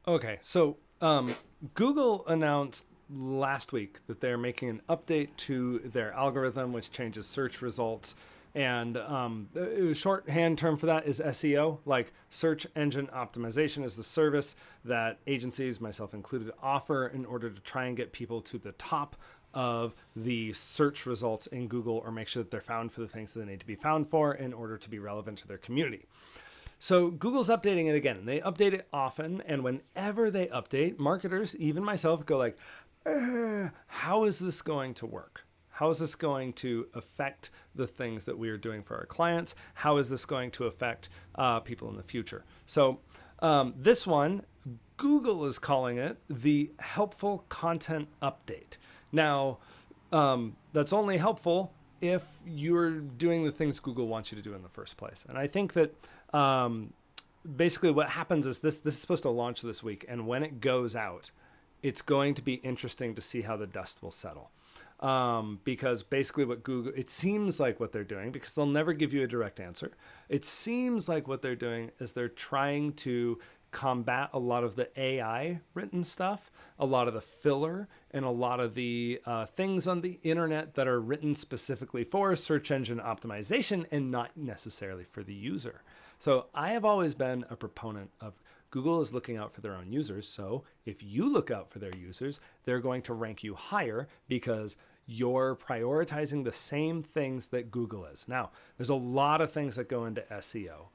Okay, so Google announced last week that they're making an update to their algorithm, which changes search results. And the shorthand term for that is SEO, like search engine optimization is the service that agencies, myself included, offer in order to try and get people to the top of the search results in Google or make sure that they're found for the things that they need to be found for in order to be relevant to their community. So Google's updating it again. They update it often, and whenever they update, marketers, even myself, go like, how is this going to work? How is this going to affect the things that we are doing for our clients? How is this going to affect people in the future? So this one, Google is calling it the helpful content update. Now, that's only helpful if you're doing the things Google wants you to do in the first place. And I think that basically what happens is this is supposed to launch this week. And when it goes out, it's going to be interesting to see how the dust will settle. Because basically what Google, it seems like what they're doing, because they'll never give you a direct answer. It seems like what they're doing is they're trying to combat a lot of the AI written stuff, a lot of the filler, and a lot of the things on the internet that are written specifically for search engine optimization and not necessarily for the user. So I have always been a proponent of Google is looking out for their own users. So if you look out for their users, they're going to rank you higher because you're prioritizing the same things that Google is. Now, there's a lot of things that go into SEO.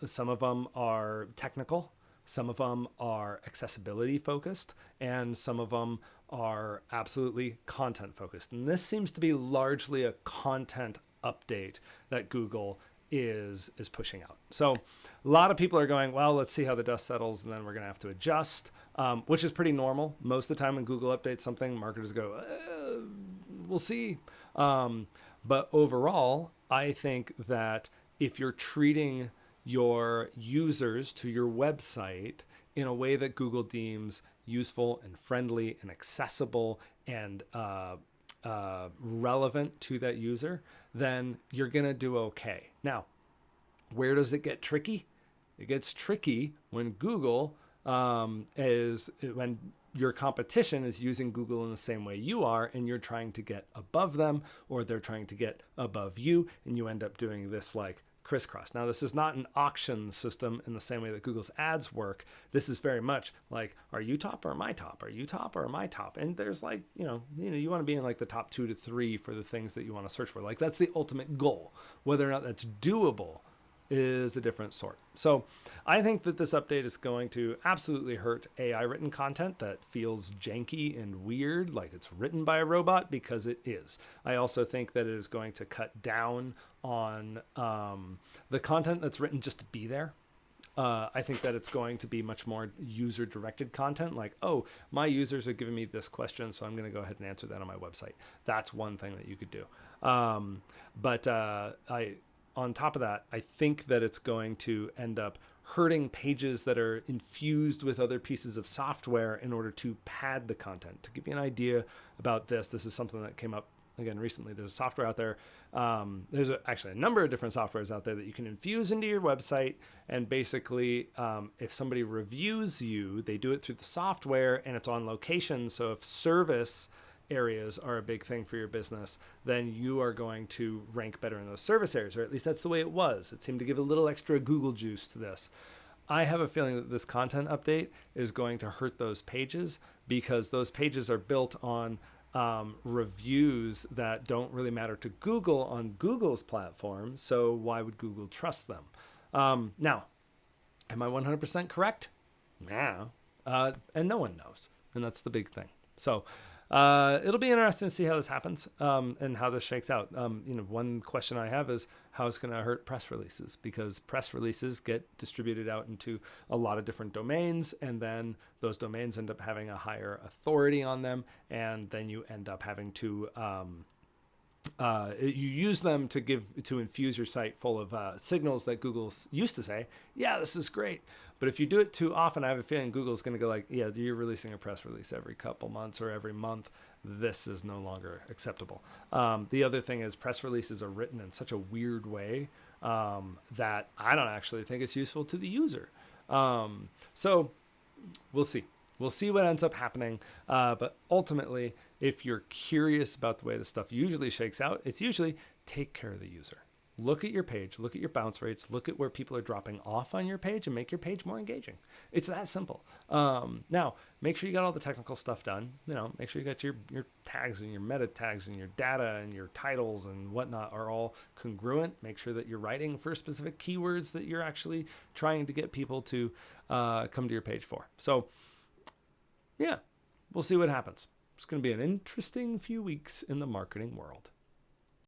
Some of them are technical, some of them are accessibility focused, and some of them are absolutely content focused. And this seems to be largely a content update that Google is pushing out. So a lot of people are going, well, let's see how the dust settles, and then we're going to have to adjust, which is pretty normal. Most of the time when Google updates something, marketers go, we'll see. But overall, I think that if you're treating your users to your website in a way that Google deems useful and friendly and accessible and relevant to that user, then you're going to do okay. Now, where does it get tricky? It gets tricky when Google when your competition is using Google in the same way you are, and you're trying to get above them, or they're trying to get above you, and you end up doing this like crisscross. Now, this is not an auction system in the same way that Google's ads work. This is very much like, are you top or am I top? Are you top or am I top? And there's like, you want to be in like the top 2 to 3 for the things that you want to search for. Like that's the ultimate goal. Whether or not that's doable is a different sort. So I think that this update is going to absolutely hurt AI written content that feels janky and weird, like it's written by a robot, because it is. I also think that it is going to cut down on the content that's written just to be there. I think that it's going to be much more user-directed content, like, oh, my users are giving me this question, so I'm going to go ahead and answer that on my website. That's one thing that you could do. On top of that, I think that it's going to end up hurting pages that are infused with other pieces of software in order to pad the content. To give you an idea about this is something that came up again recently. There's a software out there. There's actually a number of different softwares out there that you can infuse into your website. And basically, if somebody reviews you, they do it through the software and it's on location. So if service areas are a big thing for your business, then you are going to rank better in those service areas, or at least that's the way it was. It seemed to give a little extra Google juice to this. I have a feeling that this content update is going to hurt those pages because those pages are built on reviews that don't really matter to Google on Google's platform. So why would Google trust them? Now, am I 100% correct? Yeah. And no one knows. And that's the big thing. So it'll be interesting to see how this happens and how this shakes out. One question I have is how it's going to hurt press releases, because press releases get distributed out into a lot of different domains, and then those domains end up having a higher authority on them, and then you end up having to you use them to infuse your site full of signals that Google used to say, yeah, this is great. But if you do it too often, I have a feeling Google's going to go like, yeah, you're releasing a press release every couple months or every month. This is no longer acceptable. The other thing is press releases are written in such a weird way that I don't actually think it's useful to the user. So we'll see. We'll see what ends up happening. But ultimately, if you're curious about the way this stuff usually shakes out, it's usually take care of the user. Look at your page, look at your bounce rates, look at where people are dropping off on your page, and make your page more engaging. It's that simple. Now, make sure you got all the technical stuff done. Make sure you got your tags and your meta tags and your data and your titles and whatnot are all congruent. Make sure that you're writing for specific keywords that you're actually trying to get people to come to your page for. So, yeah, we'll see what happens. It's going to be an interesting few weeks in the marketing world.